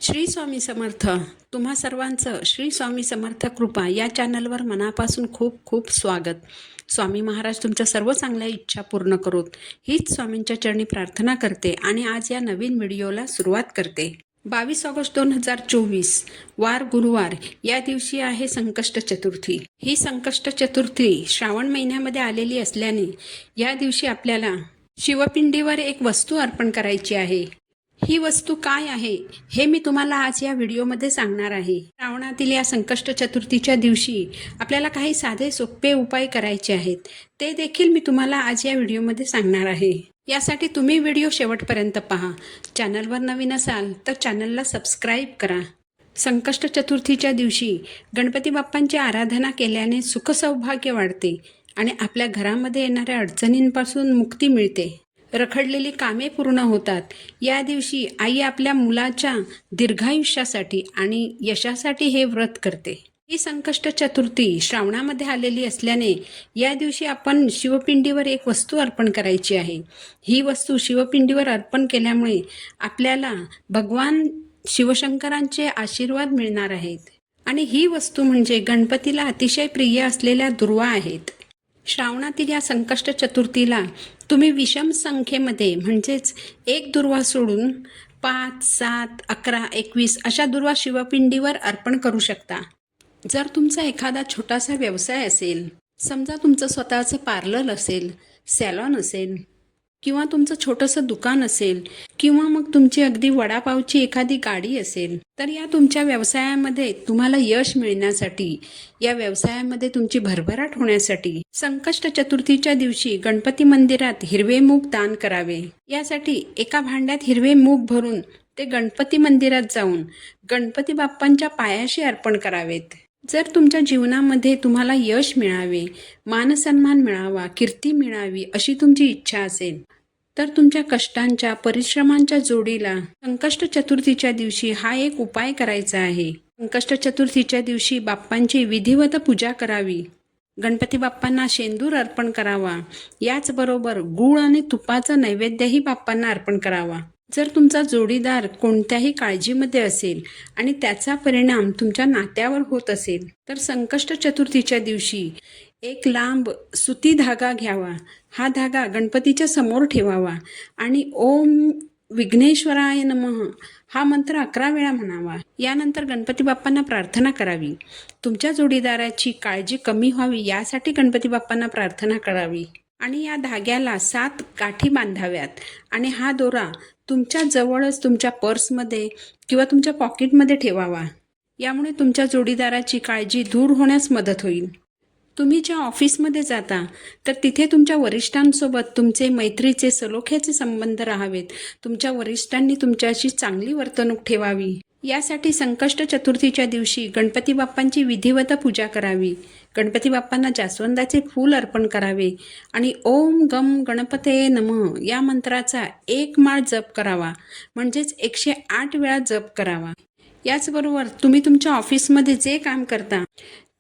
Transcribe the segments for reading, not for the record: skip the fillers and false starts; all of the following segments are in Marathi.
श्री स्वामी समर्थ. तुम्हा सर्वांचं श्री स्वामी समर्थ कृपा या चॅनलवर मनापासून खूप खूप स्वागत. स्वामी महाराज तुमच्या सर्व चांगल्या इच्छा पूर्ण करोत हीच स्वामींच्या चरणी प्रार्थना करते आणि आज या नवीन व्हिडिओला सुरुवात करते. 22 ऑगस्ट 2024 वार गुरुवार. या दिवशी आहे संकष्ट चतुर्थी. ही संकष्ट चतुर्थी श्रावण महिन्यामध्ये आलेली असल्याने या दिवशी आपल्याला शिवपिंडीवर एक वस्तू अर्पण करायची आहे. ही वस्तू काय आहे हे मी तुम्हाला आज या व्हिडिओमध्ये सांगणार आहे. श्रावणातील या संकष्ट चतुर्थीच्या दिवशी आपल्याला काही साधे सोपे उपाय करायचे आहेत. ते देखील मी तुम्हाला आज या व्हिडिओमध्ये सांगणार आहे. यासाठी तुम्ही व्हिडिओ शेवटपर्यंत पहा. चॅनलवर नवीन असाल तर चॅनलला सबस्क्राईब करा. संकष्ट चतुर्थीच्या दिवशी गणपती बाप्पांची आराधना केल्याने सुख सौभाग्य वाढते आणि आपल्या घरामध्ये येणाऱ्या अडचणींपासून मुक्ती मिळते. रखडलेली कामे पूर्ण होतात. या दिवशी आई आपल्या मुलाच्या दीर्घायुष्यासाठी आणि यशासाठी हे व्रत करते. ही संकष्ट चतुर्थी श्रावणामध्ये आलेली असल्याने या दिवशी आपण शिवपिंडीवर एक वस्तू अर्पण करायची आहे. ही वस्तू शिवपिंडीवर अर्पण केल्यामुळे आपल्याला भगवान शिवशंकरांचे आशीर्वाद मिळणार आहेत आणि ही वस्तू म्हणजे गणपतीला अतिशय प्रिय असलेल्या दुर्वा आहेत. श्रावणातील या संकष्ट चतुर्थीला तुम्ही विषम संख्येमध्ये म्हणजेच एक दुर्वा सोडून 5, 7, 11, 21 अशा दुर्वा शिवपिंडीवर अर्पण करू शकता. जर तुमचा एखादा छोटासा व्यवसाय असेल, समजा तुमचं स्वतःचं पार्लर असेल, सॅलॉन असेल किंवा तुमचं छोटंसं दुकान असेल किंवा मग तुमची अगदी वडापावची एखादी गाडी असेल, तर या तुमच्या व्यवसायामध्ये तुम्हाला यश मिळण्यासाठी, या व्यवसायामध्ये तुमची भरभराट होण्यासाठी संकष्ट चतुर्थीच्या दिवशी गणपती मंदिरात हिरवे मूग दान करावे. यासाठी एका भांड्यात हिरवे मूग भरून ते गणपती मंदिरात जाऊन गणपती बाप्पांच्या पायाशी अर्पण करावेत. जर तुमच्या जीवनामध्ये तुम्हाला यश मिळावे, मानसन्मान मिळावा, कीर्ती मिळावी अशी तुमची इच्छा असेल तर तुमच्या कष्टांच्या परिश्रमांच्या जोडीला संकष्ट चतुर्थीच्या दिवशी हा एक उपाय करायचा आहे. संकष्ट चतुर्थीच्या दिवशी बाप्पांची विधिवत पूजा करावी. गणपती बाप्पांना शेंदूर अर्पण करावा. याचबरोबर गूळ आणि तुपाचा नैवेद्यही बाप्पांना अर्पण करावा. जर तुमचा जोडीदार कोणत्याही काळजीमध्ये असेल आणि त्याचा परिणाम तुमच्या नात्यावर होत असेल तर संकष्ट चतुर्थीच्या दिवशी एक लांब सुती धागा घ्यावा. हा धागा गणपतीच्या समोर ठेवावा आणि ओम विघ्नेश्वराय नमः हा मंत्र 11 वेळा म्हणावा. यानंतर गणपती बाप्पांना प्रार्थना करावी. तुमच्या जोडीदाराची काळजी कमी व्हावी यासाठी गणपती बाप्पांना प्रार्थना करावी आणि या धाग्याला 7 गाठी बांधाव्यात आणि हा दोरा तुमच्या जवळच तुमच्या पर्समध्ये किंवा तुमच्या पॉकेटमध्ये ठेवावा. यामुळे तुमच्या जोडीदाराची काळजी दूर होण्यास मदत होईल. तुम्ही ज्या ऑफिसमध्ये जाता तर तिथे तुमच्या वरिष्ठांसोबत तुमचे मैत्रीचे सलोख्याचे संबंध राहावेत. तुमच्या वरिष्ठांनी तुमच्याशी चांगली वर्तणूक ठेवावी. यासाठी संकष्ट चतुर्थीच्या दिवशी गणपती बाप्पांची विधिवत पूजा करावी. गणपती बाप्पांना जास्वंदाचे फूल अर्पण करावे आणि ओम गम गणपते नमः या मंत्राचा 1 माळ जप करावा. म्हणजेच 108 वेळा जप करावा. याचबरोबर तुम्ही तुमच्या ऑफिसमध्ये जे काम करता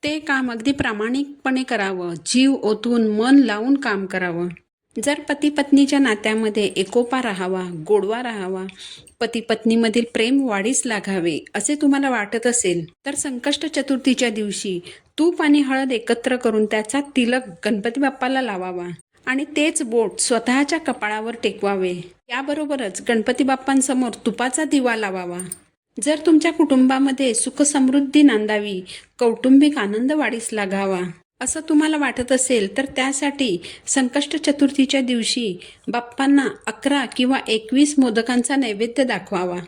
ते काम अगदी प्रामाणिकपणे करावं. जीव ओतून मन लावून काम करावं. जर पती पत्नीच्या नात्यामध्ये एकोपा राहावा, गोडवा राहावा, पती पत्नीमधील प्रेम वाढीस लागावे असे तुम्हाला वाटत असेल तर संकष्ट चतुर्थीच्या दिवशी तूप आणि हळद एकत्र करून त्याचा तिलक गणपती बाप्पाला लावावा आणि तेच बोट स्वतःच्या कपाळावर टेकवावे. याबरोबरच गणपती बाप्पांसमोर तुपाचा दिवा लावावा. जर तुमच्या कुटुंबामध्ये सुख समृद्धी नांदावी, कौटुंबिक आनंद वाढीस लागावा असं तुम्हाला वाटत असेल तर त्यासाठी संकष्ट चतुर्थीच्या दिवशी बाप्पांना 11 किंवा 21 मोदकांचा नैवेद्य दाखवावा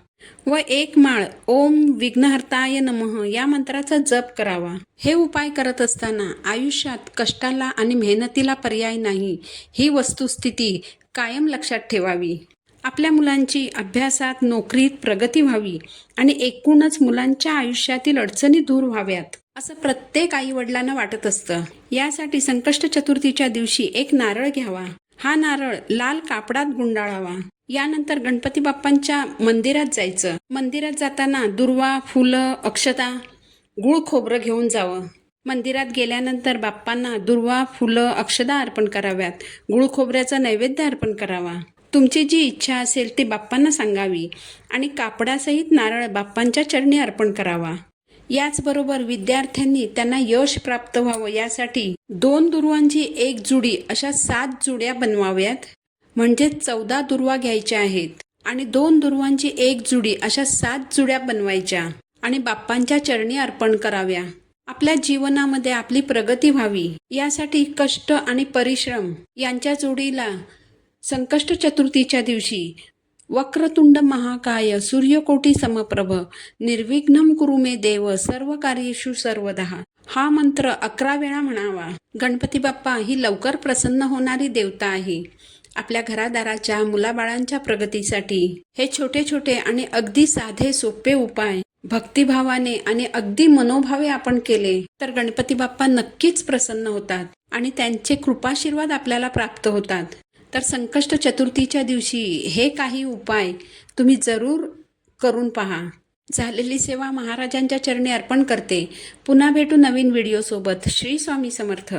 व 1 माळ ओम विघ्नहर्ताय नमः या मंत्राचा जप करावा. हे उपाय करत असताना आयुष्यात कष्टाला आणि मेहनतीला पर्याय नाही ही वस्तुस्थिती कायम लक्षात ठेवावी. आपल्या मुलांची अभ्यासात, नोकरीत प्रगती व्हावी आणि एकूणच मुलांच्या आयुष्यातील अडचणी दूर व्हाव्यात असं प्रत्येक आईवडिलांना वाटत असतं. यासाठी संकष्ट चतुर्थीच्या दिवशी एक नारळ घ्यावा. हा नारळ लाल कापडात गुंडाळावा. यानंतर गणपती बाप्पांच्या मंदिरात जायचं. मंदिरात जाताना दुर्वा, फुलं, अक्षता, गूळ खोबरं घेऊन जावं. मंदिरात गेल्यानंतर बाप्पांना दुर्वा, फुलं, अक्षता अर्पण कराव्यात. गूळ खोबऱ्याचा नैवेद्य अर्पण करावा तुमची जी इच्छा असेल ती बाप्पांना सांगावी आणि कापडासहित नारळ बाप्पांच्या चरणी अर्पण करावा. याचबरोबर विद्यार्थ्यांनी त्यांना यश प्राप्त व्हावं यासाठी 2 दुर्वांची एक जुडी अशा 7 जुड्या बनवाव्यात. म्हणजे 14 दुर्वा घ्यायच्या आहेत आणि 2 दुर्वांची एक जुडी अशा 7 जुड्या बनवायच्या आणि बाप्पांच्या चरणी अर्पण कराव्या. आपल्या जीवनामध्ये आपली प्रगती व्हावी यासाठी कष्ट आणि परिश्रम यांच्या जोडीला संकष्ट चतुर्थीच्या दिवशी वक्रतुंड महाकाय सूर्यकोटी समप्रभ निर्विघ्नं कुरु मे देव सर्व कार्येषु सर्वदा हा मंत्र 11 वेळा म्हणावा. गणपती बाप्पा ही लवकर प्रसन्न होणारी देवता आहे. आपल्या घरादाराच्या मुलाबाळांच्या प्रगतीसाठी हे छोटे छोटे आणि अगदी साधे सोपे उपाय भक्तिभावाने आणि अगदी मनोभावे आपण केले तर गणपती बाप्पा नक्कीच प्रसन्न होतात आणि त्यांचे कृपाशीर्वाद आपल्याला प्राप्त होतात. तर संकष्ट चतुर्थीच्या दिवशी हे काही उपाय तुम्ही जरूर करून पहा. झालेली सेवा महाराजांच्या चरणी अर्पण करते. पुन्हा भेटू नवीन व्हिडिओसोबत. श्री स्वामी समर्थ.